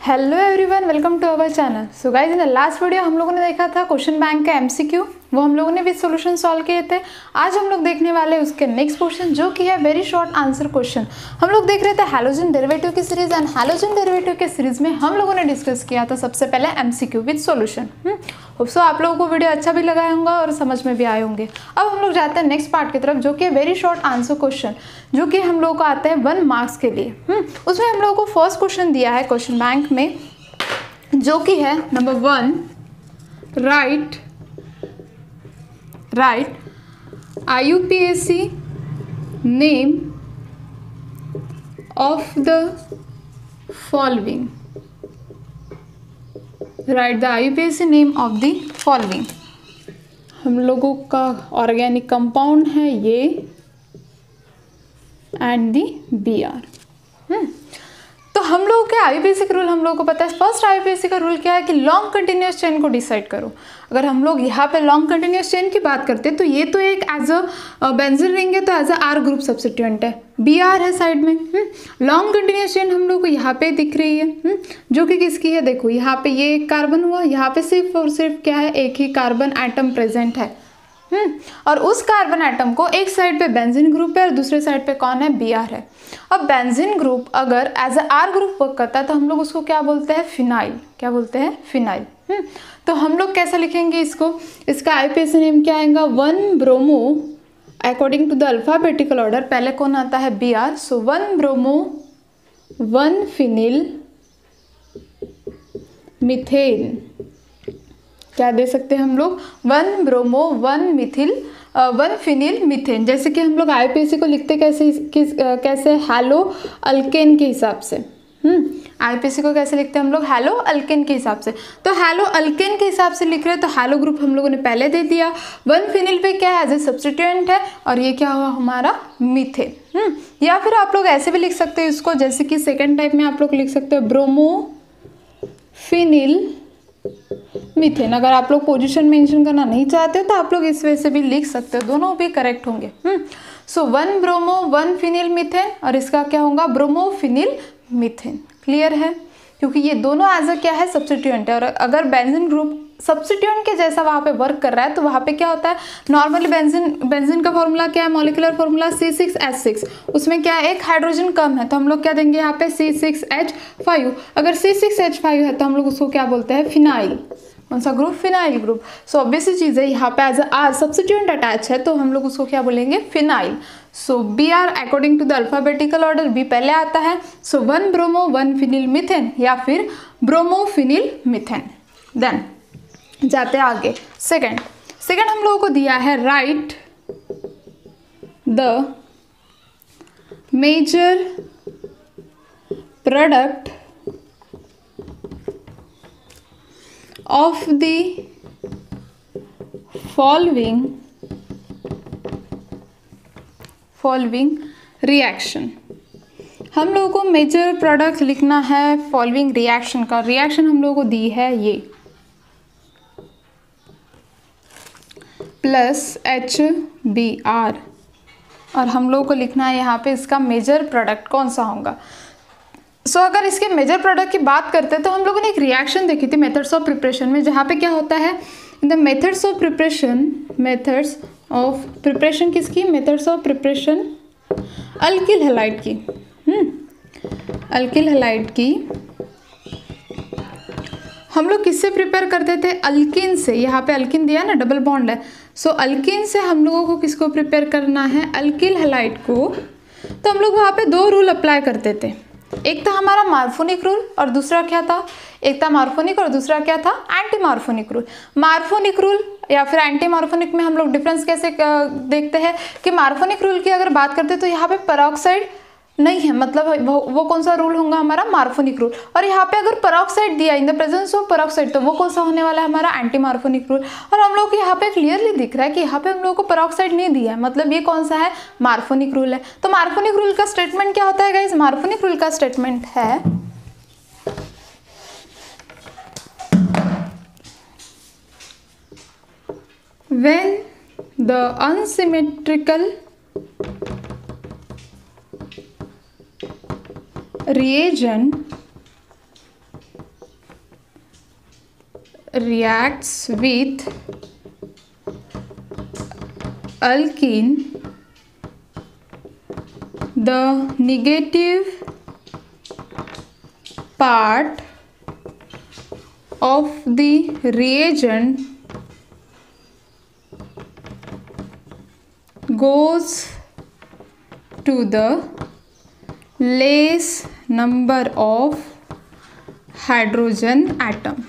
Hello everyone, welcome to our channel. So guys, in the last video हम लोगों ने देखा था क्वेश्चन बैंक का एमसीक्यू, वो हम लोगों ने भी सॉल्यूशन सॉल्व किए थे। आज हम लोग देखने वाले हैं उसके नेक्स्ट क्वेश्चन, जो कि है वेरी शॉर्ट आंसर क्वेश्चन। हम लोग देख रहे थे हैलोजन डेरिवेटिव की सीरीज, एंड हैलोजन डेरिवेटिव के सीरीज में हम लोगों ने डिस्कस किया था सबसे पहले एमसीक्यू विद सॉल्यूशन। सो आप लोगों को वीडियो अच्छा भी लगा होगा और समझ में भी आए होंगे। अब हम लोग जाते हैं नेक्स्ट पार्ट की तरफ, जो कि वेरी शॉर्ट आंसर क्वेश्चन, जो कि हम लोगों को आते हैं 1 मार्क्स के लिए। उसमें हम लोगों को फर्स्ट क्वेश्चन दिया है क्वेश्चन बैंक में, जो कि है number 1, right IUPAC name of the following. Right the IUPAC name of the following. हम लोगों का ऑर्गेनिक कंपाउंड है ये एंड दी BR। तो हम लोगों के IUPAC का रूल हम लोगों को पता है। फर्स्ट IUPAC का रूल क्या है कि लॉन्ग कंटिन्यूस चेन को डिसाइड करो। अगर हम लोग यहाँ पे लॉन्ग कंटिन्यूस चेन की बात करते हैं तो ये तो एक एज अ बेंजीन रिंग है, तो as a R group substituent है, BR है साइड में। लॉन्ग कंटिन्यूस चेन हम लोग को यहाँ पे दिख रही है, जो कि किसकी है, देखो यहाँ पे ये एक कार्बन हुआ, यहाँ पे सिर्फ और सिर्फ क्या है, एक ही कार्बन एटम प्रेजेंट है। और उस कार्बन एटम को एक साइड पे बेंजीन ग्रुप है और दूसरे साइड पे कौन है, BR है। अब बेंजीन ग्रुप अगर as a R group work करता है तो हम लोग उसको क्या बोलते हैं, फिनाइल। क्या बोलते हैं, फिनाइल। तो हम लोग कैसा लिखेंगे इसको, इसका IUPAC नेम क्या आएगा, 1 bromo according to the alphabetical order. पहले कौन आता है, BR। So 1 bromo 1 phenyl methane. क्या दे सकते हैं हम लोग, 1 ब्रोमो 1 फिनिल मीथेन। जैसे कि हम लोग IUPAC को लिखते कैसे हैलो अल्केन के हिसाब से। IUPAC को कैसे लिखते हैं हम लोग, हैलो अल्केन के हिसाब से। तो हैलो अल्केन के हिसाब से लिख रहे हैं तो हैलो ग्रुप हम लोगों ने पहले दे दिया। 1 फिनिल पे क्या है, एज ए सब्स्टिट्यूएंट है, और ये क्या हुआ हमारा, मीथेन। या फिर आप लोग ऐसे भी लिख सकते हैं इसको, जैसे कि सेकेंड टाइप में आप लोग लिख सकते हो ब्रोमो फिनिल मीथेन। अगर आप लोग पोजीशन मेंशन करना नहीं चाहते हो तो आप लोग इस वजह से भी लिख सकते हो, दोनों भी करेक्ट होंगे। सो 1 ब्रोमो 1 फिनिल मीथेन, और इसका क्या होगा, ब्रोमो फिनिल मीथेन। क्लियर है, क्योंकि ये दोनों एज अ क्या है, सब्स्टिट्यूएंट है। और अगर बेंजीन ग्रुप सब्स्टिट्यूएंट के जैसा वहाँ पे वर्क कर रहा है तो वहाँ पे क्या होता है, नॉर्मली बेंजीन का फॉर्मूला क्या है, मॉलिक्यूलर फॉर्मूला C6H6। उसमें क्या है, एक हाइड्रोजन कम है तो हम लोग क्या देंगे यहाँ पे, C6H5। अगर C6H5 है तो हम लोग उसको क्या बोलते हैं, फिनाइल। कौन सा group, phenyl group. So obvious चीज़ है, यहाँ पे as a R substituent attach है तो हम लोग उसको क्या बोलेंगे, phenyl. So BR according to the alphabetical order B पहले आता है। सो 1 ब्रोमो 1 फिनिल मीथेन या फिर ब्रोमो फिनिल मीथेन। देन जाते हैं आगे, सेकंड हम लोगों को दिया है, write the major product of the following reaction. हम लोगों को मेजर प्रोडक्ट लिखना है फॉलोइंग रिएक्शन का। रिएक्शन हम लोगों को दी है ये +HBr, और हम लोगों को लिखना है यहाँ पे इसका मेजर प्रोडक्ट कौन सा होगा। सो अगर इसके मेजर प्रोडक्ट की बात करते हैं तो हम लोगों ने एक रिएक्शन देखी थी मेथड्स ऑफ प्रिपरेशन में, जहाँ पे क्या होता है, in the methods of preparation किसकी, methods of preparation alkyl halide की। अल्किल हैलाइड की हम लोग किससे प्रिपेयर करते थे, अल्किन से। यहाँ पे अल्किन दिया ना, डबल बॉन्ड है। सो अल्किन से हम लोगों को किसको प्रिपेयर करना है, अल्किल हैलाइड को। तो हम लोग वहाँ पे 2 रूल अप्लाई करते थे, एक था हमारा मार्फोनिक रूल और दूसरा क्या था, एक था मार्फोनिक और दूसरा क्या था, एंटी मार्फोनिक रूल। मार्फोनिक रूल या फिर एंटी मार्फोनिक में हम लोग डिफरेंस कैसे देखते हैं कि मार्फोनिक रूल की अगर बात करते हैं तो यहाँ पे पेरोक्साइड नहीं है, मतलब वो कौन सा रूल होगा, हमारा मार्फोनिक रूल। और यहाँ पे अगर पेरोक्साइड दिया in the presence of peroxide तो वो कौन सा होने वाला है, हमारा एंटी मार्फोनिक रूल। और हम लोग को यहाँ पे क्लियरली दिख रहा है कि यहाँ पे हम लोग को पेरोक्साइड नहीं दिया है, मतलब ये कौन सा है, मार्फोनिक रूल है। तो मार्फोनिक रूल का स्टेटमेंट क्या होता है गाइस, मार्फोनिक रूल का स्टेटमेंट है when the unsymmetrical reagent reacts with alkene, the negative part of the reagent goes to the less number of hydrogen atom.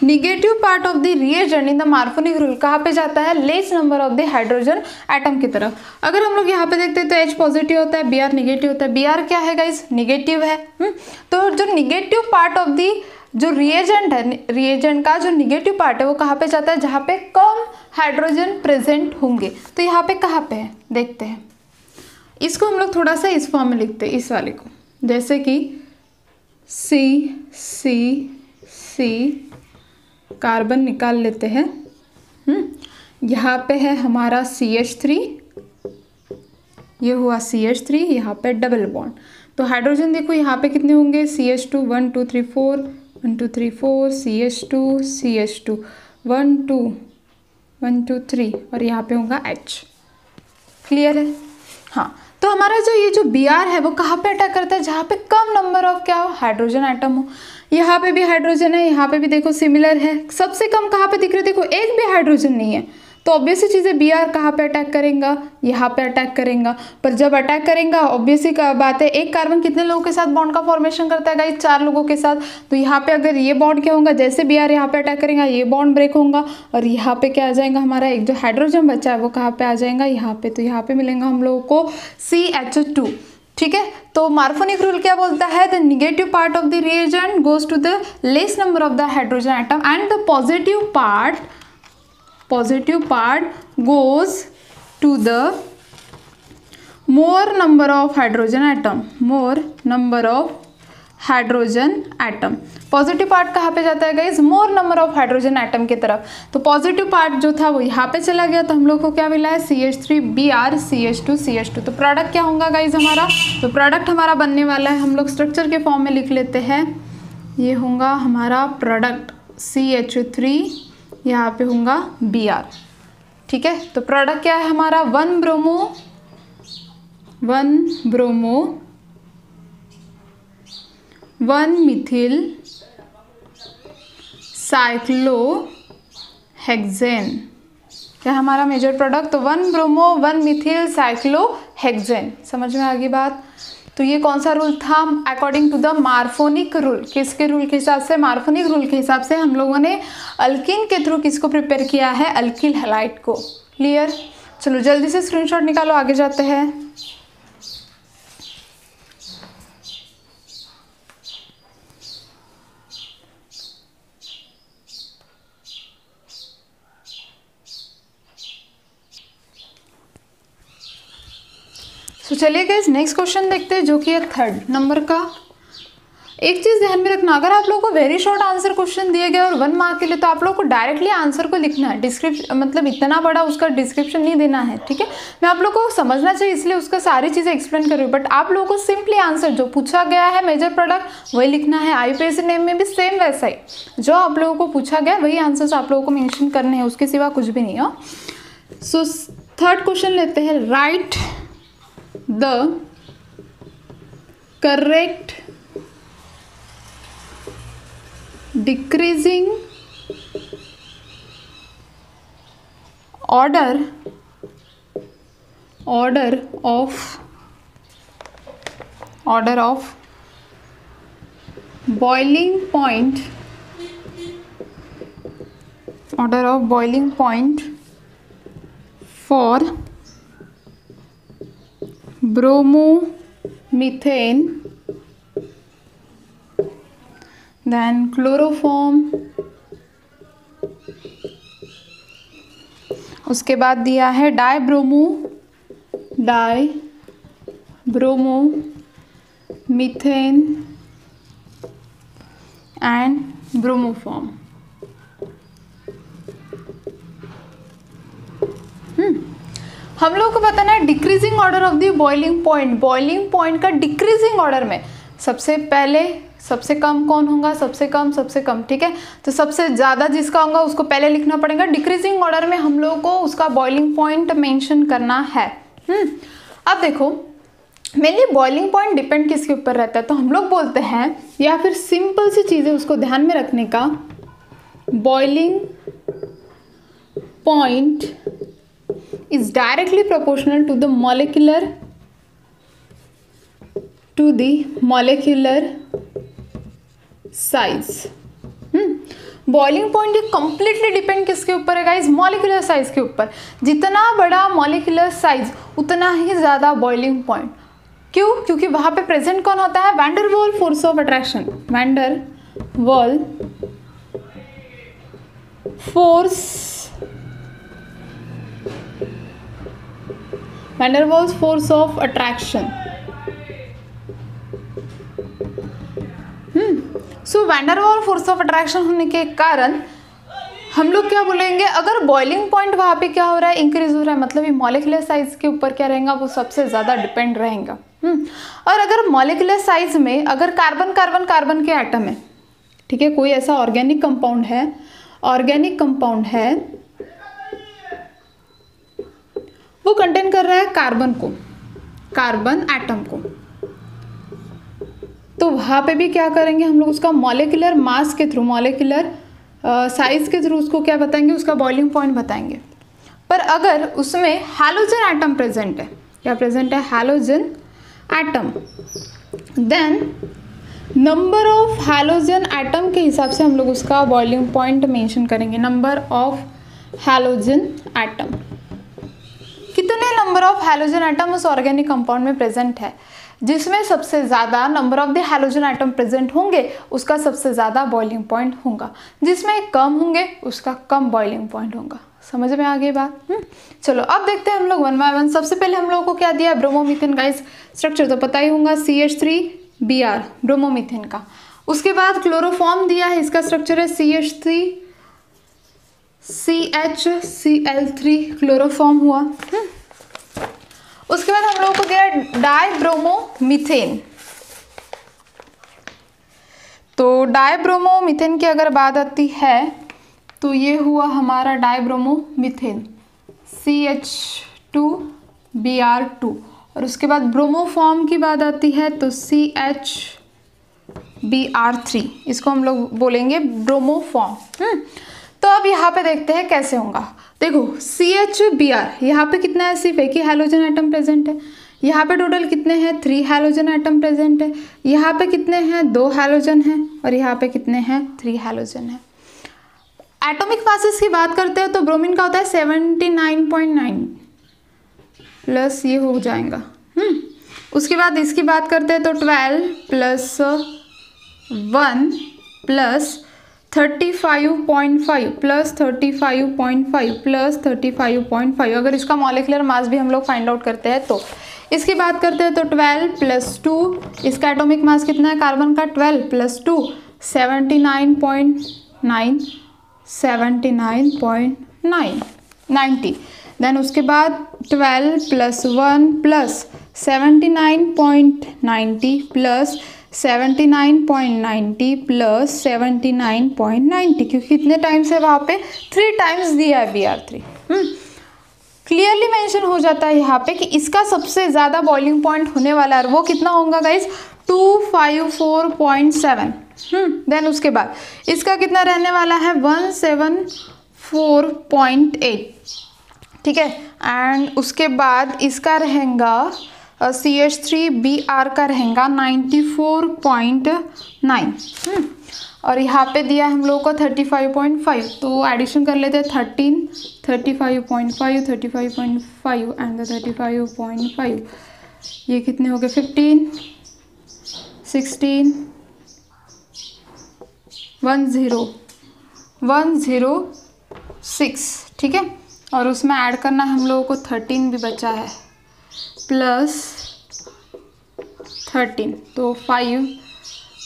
Negative part of the reagent in the Markovnikov rule कहाँ पे जाता है? Less number of the hydrogen atom की तरफ। अगर हम लोग यहाँ पे देखते हैं तो H पॉजिटिव होता है, Br निगेटिव होता है। Br क्या है गाइस? निगेटिव है। तो जो निगेटिव पार्ट ऑफ द जो रिएजेंट है, रिएजेंट का जो निगेटिव पार्ट है वो कहाँ पे जाता है? जहाँ पे कम हाइड्रोजन प्रेजेंट होंगे। तो यहाँ पे कहाँ पे है देखते हैं। इसको हम लोग थोड़ा सा इस फॉर्म में लिखते हैं, इस वाले को, जैसे कि C कार्बन निकाल लेते हैं। यहाँ पे है हमारा CH3, ये हुआ CH3, यहाँ पे डबल बॉन्ड। तो हाइड्रोजन देखो यहाँ पे कितने होंगे? CH2 1 2 3 4 1 2 3 4 CH2 1 2 1 2 3 और यहाँ पे होगा H। क्लियर है? हाँ, तो हमारा जो Br है वो कहाँ पे अटैक करता है? जहाँ पे कम नंबर ऑफ क्या हो? हाइड्रोजन एटम हो। यहाँ पे भी हाइड्रोजन है, यहाँ पे भी देखो सिमिलर है। सबसे कम कहाँ पे दिख रहे? देखो एक भी हाइड्रोजन नहीं है। तो ऑब्वियसली चीज़ है Br कहाँ पे अटैक करेगा? यहाँ पे अटैक करेगा। पर जब अटैक करेगा ऑब्वियसली बात है, एक कार्बन कितने लोगों के साथ बॉन्ड का फॉर्मेशन करता है गाइस? 4 लोगों के साथ। तो यहाँ पे अगर ये बॉन्ड क्या होगा? जैसे Br यहाँ पे अटैक करेगा ये बॉन्ड ब्रेक होगा और यहाँ पे क्या आ जाएगा? हमारा एक जो हाइड्रोजन बचा है वो कहाँ पे आ जाएगा? यहाँ पे। तो यहाँ पे मिलेगा हम लोगों को CH2। ठीक है, तो मार्कोनिक रूल क्या बोलता है? The negative part of the reagent goes to the less number of the hydrogen atom and the positive part goes to the more number of hydrogen atom। Positive part कहाँ पे जाता है guys? More number of hydrogen atom की तरफ। तो positive part जो था वो यहाँ पे चला गया, तो हम लोग को क्या मिला है? CH3 Br CH2 तो प्रोडक्ट क्या होगा गाइज हमारा? तो प्रोडक्ट हमारा बनने वाला है, हम लोग स्ट्रक्चर के फॉर्म में लिख लेते हैं। ये होगा हमारा प्रोडक्ट CH3, यहाँ पे होगा Br। ठीक है, तो प्रोडक्ट क्या है हमारा? 1 ब्रोमो 1 मिथिल साइक्लोहेक्सेन। क्या हमारा मेजर प्रोडक्ट? तो 1 ब्रोमो 1 मिथिल साइक्लोहेक्सेन। समझ में आ गई बात? तो ये कौन सा रूल था? According to the Markovnikov rule. किसके रूल के हिसाब से? मार्कोनिक रूल के हिसाब से हम लोगों ने अल्कीन के थ्रू किसको प्रिपेयर किया है? अल्किल हैलाइड को। क्लियर? चलो जल्दी से स्क्रीनशॉट निकालो, आगे जाते हैं। तो चलिए गाइस नेक्स्ट क्वेश्चन देखते हैं, जो कि है 3rd नंबर का। एक चीज़ ध्यान में रखना, अगर आप लोगों को वेरी शॉर्ट आंसर क्वेश्चन दिए गए और 1 मार्क के लिए, तो आप लोगों को डायरेक्टली आंसर को लिखना है। डिस्क्रिप्शन मतलब इतना बड़ा उसका डिस्क्रिप्शन नहीं देना है। ठीक है, मैं आप लोगों को समझना चाहिए इसलिए उसका सारी चीज़ें एक्सप्लेन कर रही हूँ। बट आप लोगों को सिंपली आंसर जो पूछा गया है मेजर प्रोडक्ट वही लिखना है। IUPAC नेम में भी सेम वैसा ही, जो आप लोगों को पूछा गया वही आंसर्स आप लोगों को मेंशन करने हैं, उसके सिवा कुछ भी नहीं हो। सो 3rd क्वेश्चन लेते हैं। Right the correct decreasing order of boiling point for bromomethane, then chloroform, उसके बाद दिया है डाइब्रोमोमीथेन एंड ब्रोमोफॉर्म। हम लोग को बताना है decreasing order of the boiling point. Boiling point का डिक्रीजिंग ऑर्डर में सबसे पहले सबसे कम कौन होगा, सबसे कम, ठीक है। तो सबसे ज़्यादा जिसका होगा उसको पहले लिखना पड़ेगा, डिक्रीजिंग ऑर्डर में हम लोगों को उसका बॉइलिंग पॉइंट मेंशन करना है। अब देखो मेनली बॉइलिंग पॉइंट डिपेंड किसके ऊपर रहता है, तो हम लोग बोलते हैं, या फिर सिंपल सी चीज़ है उसको ध्यान में रखने का, boiling point is directly proportional to the molecular size. Boiling point ये कंप्लीटली डिपेंड किसके ऊपर है गाइज, मॉलिक्यूलर साइज के ऊपर। जितना बड़ा मॉलिक्यूलर साइज उतना ही ज़्यादा बॉइलिंग पॉइंट। क्यों? क्योंकि वहाँ पे प्रेजेंट कौन होता है, van der Waals force of attraction, van der Waals force of attraction. So van der Waals force of attraction होने के कारण हम लोग क्या बोलेंगे, अगर बॉइलिंग पॉइंट वहाँ पे क्या हो रहा है, इंक्रीज हो रहा है, मतलब ये मॉलिक्यूलर साइज के ऊपर क्या रहेगा, वो सबसे ज़्यादा डिपेंड रहेगा। और अगर मॉलिक्यूलर साइज में अगर कार्बन के एटम है, ठीक है, कोई ऐसा ऑर्गेनिक कंपाउंड है वो कंटेन कर रहा है कार्बन एटम को, तो वहाँ पे भी क्या करेंगे हम लोग, उसका मॉलिक्यूलर मास के थ्रू, मॉलिक्यूलर साइज के थ्रू उसको क्या बताएंगे, उसका बॉइलिंग पॉइंट बताएंगे। पर अगर उसमें हैलोजन एटम प्रेजेंट है, क्या प्रेजेंट है, halogen atom, then number of halogen atom के हिसाब से हम लोग उसका बॉइलिंग पॉइंट मेंशन करेंगे। नंबर ऑफ हैलोजन एटम, कितने नंबर ऑफ हैलोजन एटम उस ऑर्गेनिक कंपाउंड में प्रेजेंट है, जिसमें सबसे ज़्यादा number of the halogen atom present होंगे उसका सबसे ज़्यादा बॉइलिंग पॉइंट होगा, जिसमें कम होंगे उसका कम बॉइलिंग पॉइंट होगा। समझ में आ गई बात? चलो अब देखते हैं हम लोग वन बाय वन। सबसे पहले हम लोगों को क्या दिया है, ब्रोमोमीथेन का स्ट्रक्चर तो पता ही होगा, CH3Br ब्रोमोमीथेन का। उसके बाद क्लोरोफॉर्म दिया है, इसका स्ट्रक्चर है CH3CHCl3 क्लोरोफॉर्म हुआ। उसके बाद हम लोगों को दिया डाइब्रोमोमीथेन। तो डाइब्रोमोमीथेन की अगर बात आती है तो ये हुआ हमारा डाइब्रोमोमीथेन CH2Br2। और उसके बाद ब्रोमोफॉर्म की बात आती है तो CHBr3, इसको हम लोग बोलेंगे ब्रोमोफॉर्म। तो अब यहाँ पे देखते हैं कैसे होगा। देखो CHBr यहाँ पे कितना है, सिर्फ एक ही हैलोजन एटम प्रेजेंट है। यहाँ पे टोटल कितने हैं, 3 हैलोजन एटम प्रेजेंट है। यहाँ पे कितने हैं, 2 हैलोजन हैं, और यहाँ पे कितने हैं, 3 हैलोजन है। एटॉमिक मासेस की बात करते हैं तो ब्रोमीन का होता है 79.9 प्लस ये हो जाएगा। उसके बाद इसकी बात करते हैं तो 12 + 1 + 35.5 + 35.5 + 35.5। अगर इसका मॉलिक्यूलर मास भी हम लोग फाइंड आउट करते हैं तो इसकी बात करते हैं तो 12 + 2, इसका एटॉमिक मास कितना है कार्बन का, 12 + 2 90। देन उसके बाद 12 + 1 + 79.90 + 79.90 + 79.90, क्योंकि कितने टाइम्स है वहाँ पे, 3 टाइम्स दिया है Br3। क्लियरली मेंशन हो जाता है यहाँ पे कि इसका सबसे ज़्यादा बॉइलिंग पॉइंट होने वाला है, वो कितना होगा गाइज, 254.7। देन उसके बाद इसका कितना रहने वाला है, 174.8, ठीक है। एंड उसके बाद इसका रहेगा CH3Br का रहेगा 94.9। और यहाँ पे दिया हम लोगों को 35.5, तो एडिशन कर लेते हैं 13, 35.5, 35.5 एंड 35.5, ये कितने हो गए, 15, 16, 106, ठीक है। और उसमें ऐड करना है हम लोगों को 13 भी बचा है, प्लस 13, तो 5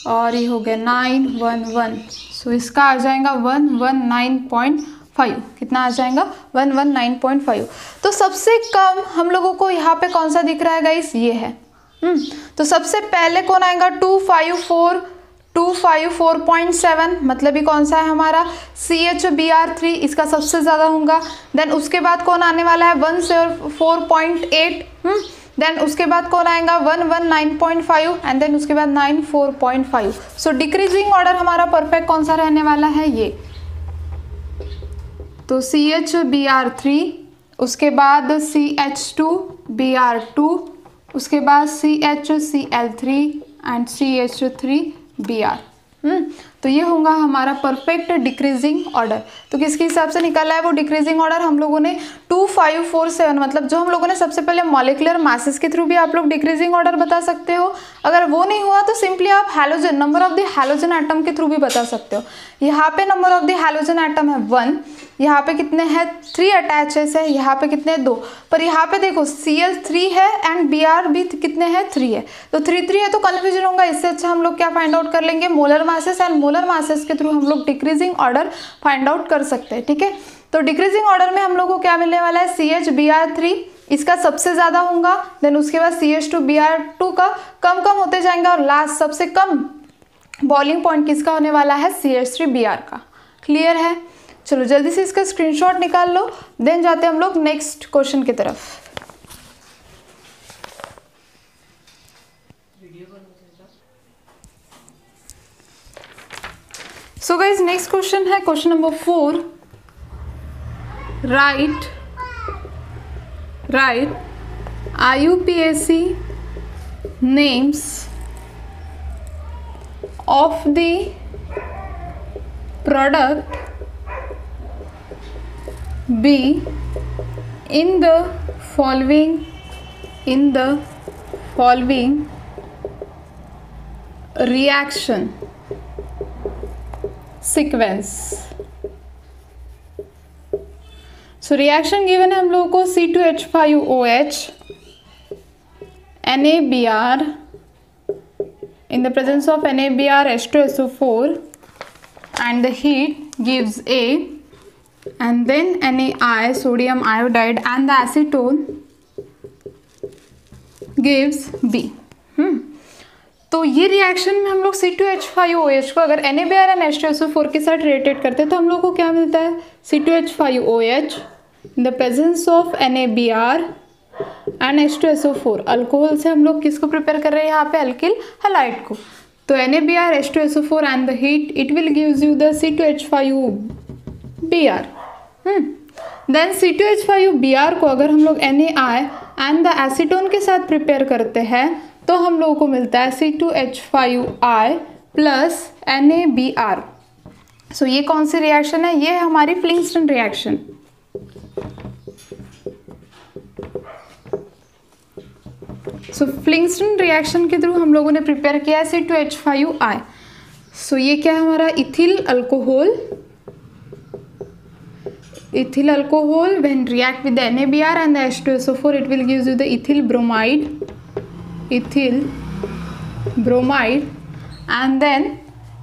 और ये हो गया 911। सो इसका आ जाएगा 119.5। कितना आ जाएगा, 119.5। तो सबसे कम हम लोगों को यहाँ पे कौन सा दिख रहा है गाइस, ये है। तो सबसे पहले कौन आएगा, 254.7, मतलब ये कौन सा है हमारा CHBr3, इसका सबसे ज़्यादा होगा। देन उसके बाद कौन आने वाला है 104.8, देन उसके बाद कौन आएगा 119.5 एंड देन उसके बाद 94.5। सो डिक्रीजिंग ऑर्डर हमारा परफेक्ट कौन सा रहने वाला है ये, तो CHBr3, उसके बाद CH2Br2, उसके बाद CHCl3 एंड CH3Br। तो ये होगा हमारा परफेक्ट डिक्रीजिंग ऑर्डर। तो किसके हिसाब से निकाला है वो डिक्रीजिंग ऑर्डर, हम लोगों ने 2547, मतलब जो हम लोगों ने सबसे पहले मॉलिक्यूलर मासेस के थ्रू भी आप लोग डिक्रीजिंग ऑर्डर बता सकते हो। अगर वो नहीं हुआ तो सिंपली आप halogen, number of the halogen atom के थ्रू भी बता सकते हो। यहाँ पे number of the halogen atom है 1, यहाँ पे कितने हैं 3 अटैचेस है, यहाँ पे कितने 2, पर यहाँ पे देखो Cl3 है एंड Br भी कितने हैं 3 है, तो 3 है तो कन्फ्यूजन होगा। इससे अच्छा हम लोग क्या फाइंड आउट कर लेंगे molar masses, and molar masses के थ्रू हम लोग डिक्रीजिंग ऑर्डर फाइंड आउट कर सकते हैं। ठीक है, तो डिक्रीजिंग ऑर्डर में हम लोग को क्या मिलने वाला है CHBr3, इसका सबसे ज़्यादा होगा, देन उसके बाद CH2Br2 का कम कम होते जाएंगे, और लास्ट सबसे कम बॉइलिंग पॉइंट किसका होने वाला है CH3Br का। क्लियर है, चलो जल्दी से इसका स्क्रीनशॉट निकाल लो, देन जाते हैं हम लोग नेक्स्ट क्वेश्चन की तरफ। सो गाइज नेक्स्ट क्वेश्चन है question number 4, right IUPAC names of the product B in the following reaction sequence। So reaction given है हम लोगों को C2H5OH NaBr in the presence of NaBr H2SO4 and the heat gives A, and then NaI sodium iodide and the acetone gives B। तो ये reaction में हम लोग C2H5OH को अगर NaBr एंड H2SO4 के साथ रिलेटेड करते हैं तो हम लोग को क्या मिलता है C2H5OH in the presence of NaBr and H2SO4। Alcohol से हम लोग किसको प्रिपेयर कर रहे हैं यहाँ पे अल्किल हैलाइड को, तो NaBr H2SO4 and the heat it will gives you the C2H5Br। Then C2H5Br को अगर हम लोग NaI एंड द एसीटोन के साथ प्रिपेयर करते हैं तो हम लोगों को मिलता है C2H5I प्लस NaBr। सो ये कौन सी रिएक्शन है, ये है हमारी फ्लिंगस्टन रिएक्शन। सो फ्लिंगस्टन रिएक्शन के थ्रू हम लोगों ने प्रिपेयर किया है C2H5I। सो ये क्या है हमारा ethyl alcohol when react with NaBr and the H2SO4 it will gives you the ethyl bromide and then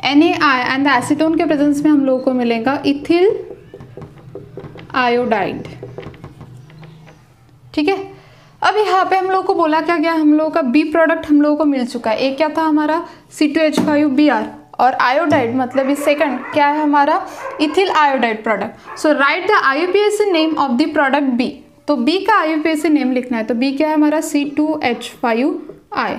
NaI and the acetone के प्रेजेंस में हम लोगों को मिलेगा इथिल आयोडाइड। ठीक है, अब यहाँ पे हम लोगों को बोला क्या गया, हम लोगों का बी प्रोडक्ट हम लोगों को मिल चुका है। एक क्या था हमारा C2H5Br और आयोडाइड मतलब इस सेकंड क्या है हमारा ethyl iodide product. So right the IUPAC name of the product B, तो B का IUPAC नेम लिखना है, तो B क्या है हमारा C2H5I,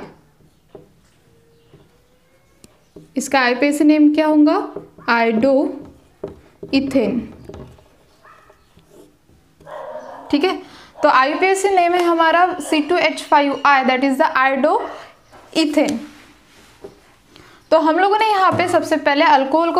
इसका IUPAC नेम क्या होगा आयोडो इथेन। ठीक है, तो IUPAC नेम है हमारा C2H5I that is the iodo ethane. तो हम लोगों ने यहाँ पे सबसे पहले अल्कोहल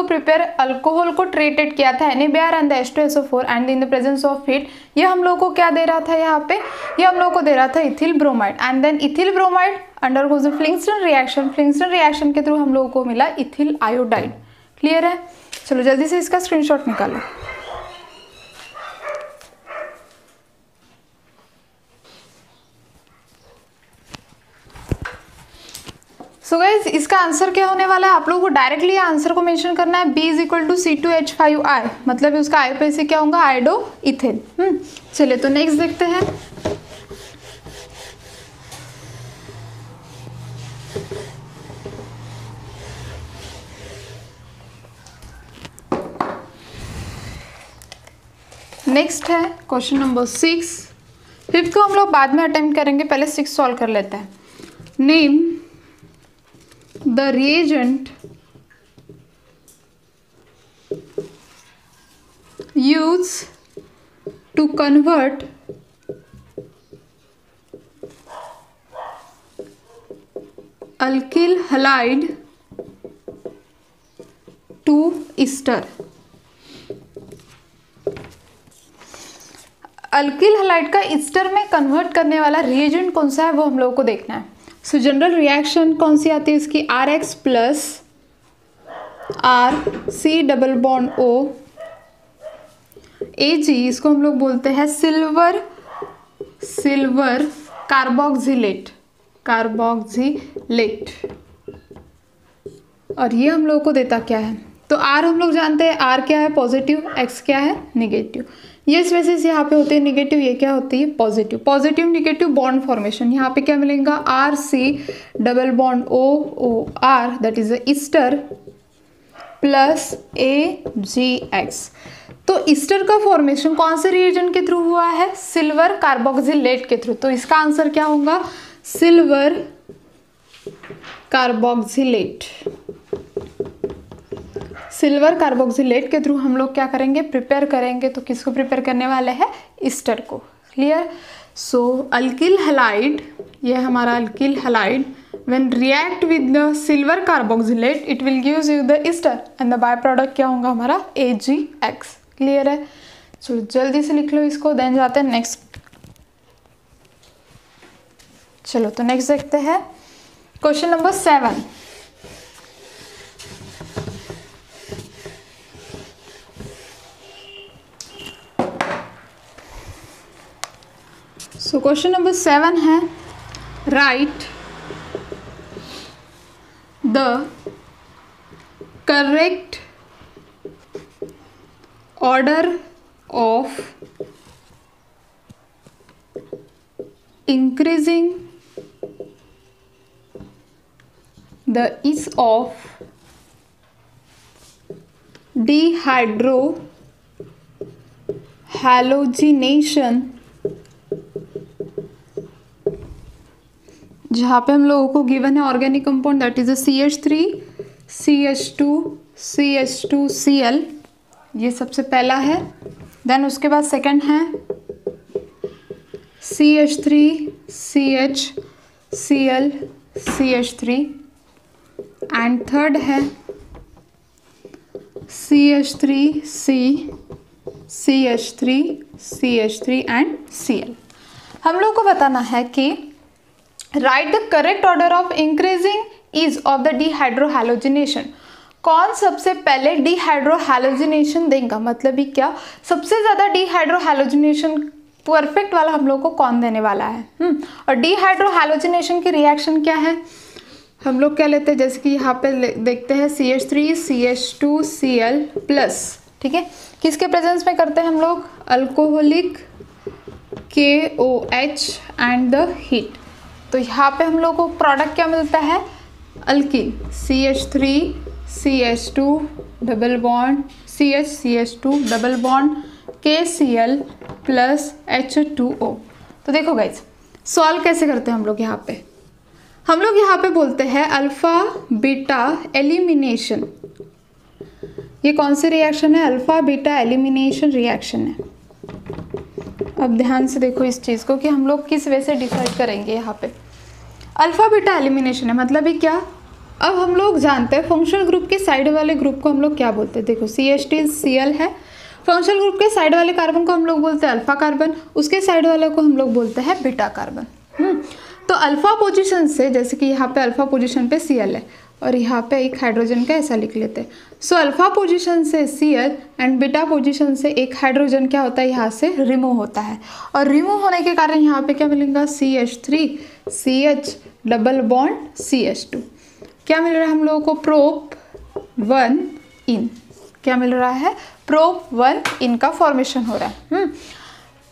को ट्रीटेड किया था NaBr and the H2SO4 and in the presence of heat. ये हम लोगों को क्या दे रहा था यहाँ पे, ये हम लोगों को दे रहा था ethyl bromide and then ethyl bromide undergoes the Finkelstein reaction के थ्रू हम लोगों को मिला इथिल आयोडाइड। क्लियर है, चलो जल्दी से इसका स्क्रीनशॉट निकालो। सो गाइज इसका आंसर क्या होने वाला है, आप लोगों को डायरेक्टली आंसर को मेंशन करना है B = C2H5I, मतलब उसका IUPAC क्या होगा आयोडो इथेन। चलिए तो नेक्स्ट देखते हैं। नेक्स्ट है क्वेश्चन नंबर 6। 5th को हम लोग बाद में अटेम्प्ट करेंगे, पहले 6 सॉल्व कर लेते हैं। Name the reagent use to convert alkyl halide to ester. Alkyl halide का ईस्टर में कन्वर्ट करने वाला रिएजेंट कौन सा है वो हम लोगों को देखना है। सो जनरल रिएक्शन कौन सी आती है इसकी, RX plus RC double bond O AG, इसको हम लोग बोलते हैं सिल्वर कार्बोक्सिलेट और ये हम लोगों को देता क्या है, तो R हम लोग जानते हैं R क्या है पॉजिटिव, X क्या है निगेटिव। ये स्पेसिस यहाँ पे होते हैं निगेटिव, ये क्या होती है positive. Positive negative bond formation, यहाँ पे क्या मिलेगा RC double bond OR that is Easter plus AgX। तो ईस्टर का फॉर्मेशन कौन से रिएजेंट के थ्रू हुआ है, सिल्वर कार्बोक्सिलेट के थ्रू। तो इसका आंसर क्या होगा, सिल्वर कार्बोक्सिलेट। सिल्वर कार्बोक्सिलेट के थ्रू हम लोग क्या करेंगे, प्रिपेयर करेंगे। तो किसको प्रिपेयर करने वाले हैं, ईस्टर को। क्लियर। सो अल्किल हैलाइड, ये हमारा alkyl halide when react with the silver carboxylate it will gives you the Easter and the by product क्या होगा हमारा AgX। क्लियर है। चलो जल्दी से लिख लो इसको, देन जाते हैं नेक्स्ट। चलो तो नेक्स्ट देखते हैं question number 7। So question number 7 है, write the correct order of increasing the is of dehydrohalogenation, जहाँ पे हम लोगों को गिवन है organic compound that is CH3 CH2 CH2Cl, ये सबसे पहला है। देन उसके बाद सेकंड है CH3 CHCl CH3 and third है CH3C CH3 CH3 and Cl। हम लोग को बताना है कि right the correct order of increasing ease of the dehydrohalogenation. कौन सबसे पहले डिहाइड्रोहैलोजिनेशन देगा, मतलब ही क्या, सबसे ज़्यादा डिहाइड्रोहैलोजिनेशन परफेक्ट वाला हम लोग को कौन देने वाला है। और डिहाइड्रोहैलोजिनेशन की रिएक्शन क्या है, हम लोग क्या लेते हैं, जैसे कि यहाँ पे देखते हैं CH3 CH2Cl प्लस, ठीक है, किसके प्रेजेंस में करते हैं हम लोग, alcoholic KOH and the heat. तो यहाँ पे हम लोग को प्रोडक्ट क्या मिलता है, alkyne CH3 CH2 double bond CH2 double bond KCl plus H2O। तो देखो गाइज सॉल्व कैसे करते हैं हम लोग, यहाँ पे हम लोग यहाँ पे बोलते हैं अल्फा बीटा एलिमिनेशन। ये कौन सी रिएक्शन है, अल्फा बीटा एलिमिनेशन रिएक्शन है। अब ध्यान से देखो इस चीज़ को कि हम लोग किस वे से डिसाइड करेंगे। यहाँ पे अल्फा बीटा एलिमिनेशन है, मतलब ये क्या, अब हम लोग जानते हैं फंक्शनल ग्रुप के साइड वाले ग्रुप को हम लोग क्या बोलते हैं। देखो CH3Cl है, फंक्शनल ग्रुप के साइड वाले कार्बन को हम लोग बोलते हैं अल्फा कार्बन, उसके साइड वाले को हम लोग बोलते हैं बीटा कार्बन। तो अल्फा पोजीशन से, जैसे कि यहाँ पे अल्फा पोजीशन पे Cl है और यहाँ पे एक हाइड्रोजन का ऐसा लिख लेते हैं। सो अल्फा पोजीशन से Cl एंड बीटा पोजीशन से एक हाइड्रोजन क्या होता है, यहाँ से रिमूव होता है। और रिमूव होने के कारण यहाँ पे क्या मिलेगा, CH3 CH double bond CH2। क्या मिल रहा है हम लोगों को, प्रोप 1 इन, क्या मिल रहा है, प्रोप 1 इन का फॉर्मेशन हो रहा है।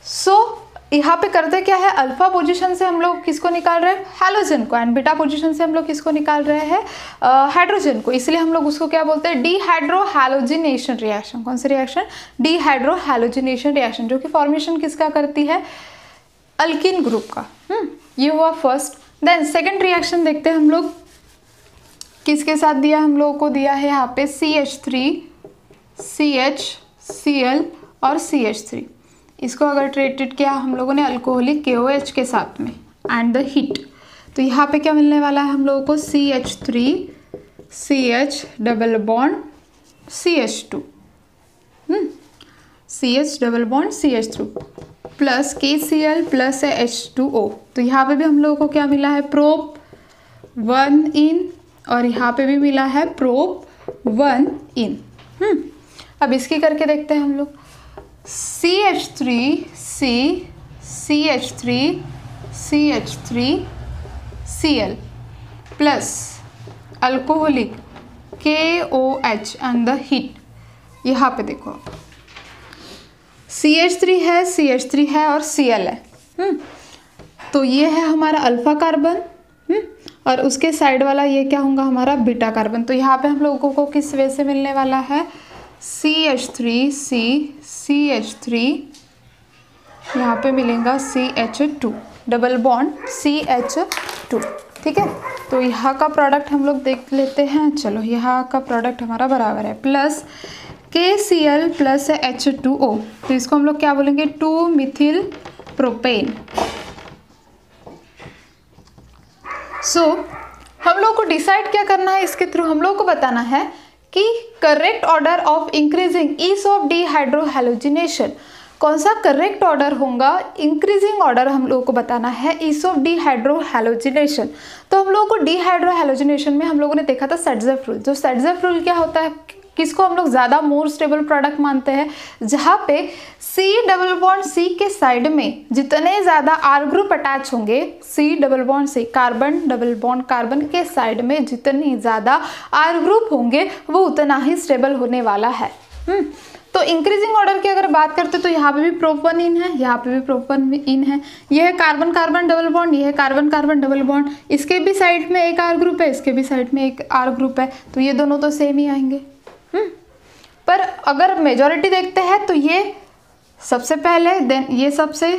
सो यहाँ पे करते क्या है, अल्फा पोजीशन से हम लोग किसको निकाल रहे हैं, हैलोजन को, एंड बीटा पोजीशन से हम लोग किसको निकाल रहे हैं, हाइड्रोजन को। इसलिए हम लोग उसको क्या बोलते हैं, डीहाइड्रो हैलोजिनेशन रिएक्शन। कौन सी रिएक्शन, डीहाइड्रो हैलोजिनेशन रिएक्शन, जो कि फॉर्मेशन किसका करती है, अल्किन ग्रुप का। ये हुआ फर्स्ट। देन सेकेंड रिएक्शन देखते हैं हम लोग, किसके साथ दिया, हम लोगों को दिया है यहाँ पे CH3 CHCl और CH3। इसको अगर ट्रीटेड किया हम लोगों ने अल्कोहलिक KOH के साथ में एंड द हीट, तो यहाँ पे क्या मिलने वाला है हम लोगों को, CH3 CH double bond CH2 CH double bond CH2 plus KCl plus H2O। तो यहाँ पे भी हम लोगों को क्या मिला है, प्रोप 1 इन, और यहाँ पे भी मिला है प्रोप 1 इन। अब इसकी करके देखते हैं हम लोग, CH3C CH3 CH3 Cl plus alcoholic KOH and the heat. यहाँ पे देखो CH3 है और Cl है। तो ये है हमारा अल्फा कार्बन, और उसके साइड वाला ये क्या होगा, हमारा बीटा कार्बन। तो यहाँ पे हम लोगों को किस वे से मिलने वाला है, CH3C CH3, यहाँ पे मिलेगा CH2 डबल बॉन्ड CH2। ठीक है, तो यहाँ का प्रोडक्ट हम लोग देख लेते हैं। चलो, यहाँ का प्रोडक्ट हमारा बराबर है प्लस KCl प्लस H2O। तो इसको हम लोग क्या बोलेंगे, 2 मिथिल प्रोपेन। हम लोग को डिसाइड क्या करना है, इसके थ्रू हम लोग को बताना है कि correct order of increasing ease of dehydrohalogenation. कौन सा करेक्ट ऑर्डर होगा, इंक्रीजिंग ऑर्डर हम लोगों को बताना है ईज ऑफ डीहाइड्रो हैलोजिनेशन। तो हम लोगों को डीहाइड्रो हैलोजिनेशन में हम लोगों ने देखा था सेट्ज़ेफ रूल। जो सेट्ज़ेफ रूल क्या होता है, किसको हम लोग ज़्यादा मोर स्टेबल प्रोडक्ट मानते हैं, जहाँ पे C डबल बॉन्ड C के साइड में जितने ज़्यादा R ग्रुप अटैच होंगे, C double bond C carbon double bond carbon के साइड में जितनी ज़्यादा R ग्रुप होंगे वो उतना ही स्टेबल होने वाला है। तो इंक्रीजिंग ऑर्डर की अगर बात करते तो यहाँ पे भी प्रोप 1 इन है, यहाँ पे भी प्रोप 1 इन है। ये है कार्बन कार्बन डबल बॉन्ड, ये है कार्बन कार्बन डबल बॉन्ड, इसके भी साइड में एक R ग्रुप है, इसके भी साइड में एक R ग्रुप है, तो ये दोनों तो सेम ही आएंगे। पर अगर मेजॉरिटी देखते हैं तो ये सबसे पहले, देन ये सबसे,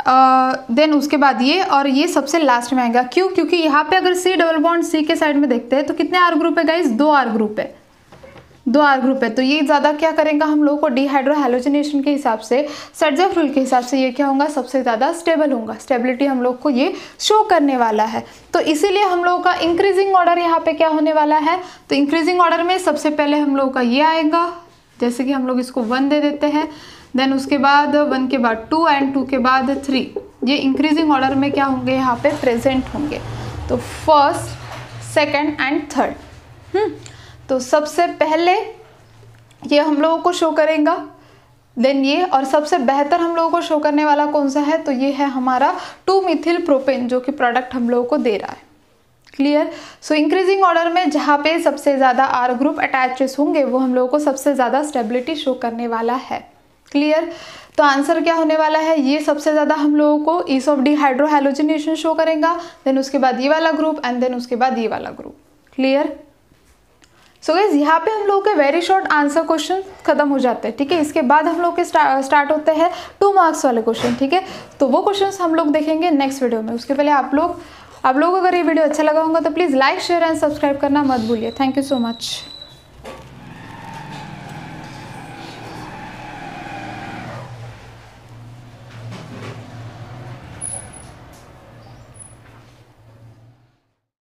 देन उसके बाद ये, और ये सबसे लास्ट में आएगा। क्यों? क्योंकि यहाँ पे अगर C डबल बॉन्ड C के साइड में देखते हैं तो कितने R ग्रुप है गाइस, 2 R ग्रुप है, 2 R ग्रुप है। तो ये ज़्यादा क्या करेगा हम लोगों को डीहाइड्रो हैलोजिनेशन के हिसाब से, सेट्ज़ेफ रूल के हिसाब से ये क्या होगा, सबसे ज़्यादा स्टेबल होगा। स्टेबिलिटी हम लोग को ये शो करने वाला है। तो इसीलिए हम लोगों का इंक्रीजिंग ऑर्डर यहाँ पे क्या होने वाला है, तो इंक्रीजिंग ऑर्डर में सबसे पहले हम लोगों का ये आएगा, जैसे कि हम लोग इसको 1 दे देते हैं, देन उसके बाद 1 के बाद 2 एंड 2 के बाद 3। ये इंक्रीजिंग ऑर्डर में क्या होंगे, यहाँ पे प्रेजेंट होंगे। तो फर्स्ट, सेकंड एंड थर्ड। तो सबसे पहले ये हम लोगों को शो करेगा, देन ये, और सबसे बेहतर हम लोगों को शो करने वाला कौन सा है, तो ये है हमारा 2 मिथिल प्रोपेन, जो कि प्रोडक्ट हम लोगों को दे रहा है। क्लियर? सो इंक्रीजिंग ऑर्डर में जहाँ पे सबसे ज़्यादा R ग्रुप अटैचेस होंगे वो हम लोगों को सबसे ज़्यादा स्टेबिलिटी शो करने वाला है। क्लियर? तो आंसर क्या होने वाला है, ये सबसे ज़्यादा हम लोगों को ease of dehydrohalogenation show करेगा, देन उसके बाद ये वाला ग्रुप, एंड देन उसके बाद ये वाला ग्रुप। क्लियर? सो गाइस, यहाँ पे हम लोगों के वेरी शॉर्ट आंसर क्वेश्चन खत्म हो जाते हैं। ठीक है, इसके बाद हम लोग के स्टार्ट होते हैं 2 मार्क्स वाले क्वेश्चन। ठीक है, तो वो क्वेश्चन हम लोग देखेंगे नेक्स्ट वीडियो में। उसके पहले आप लोग अगर ये वीडियो अच्छा लगा होगा तो please like share and subscribe करना मत भूलिए। Thank you so much.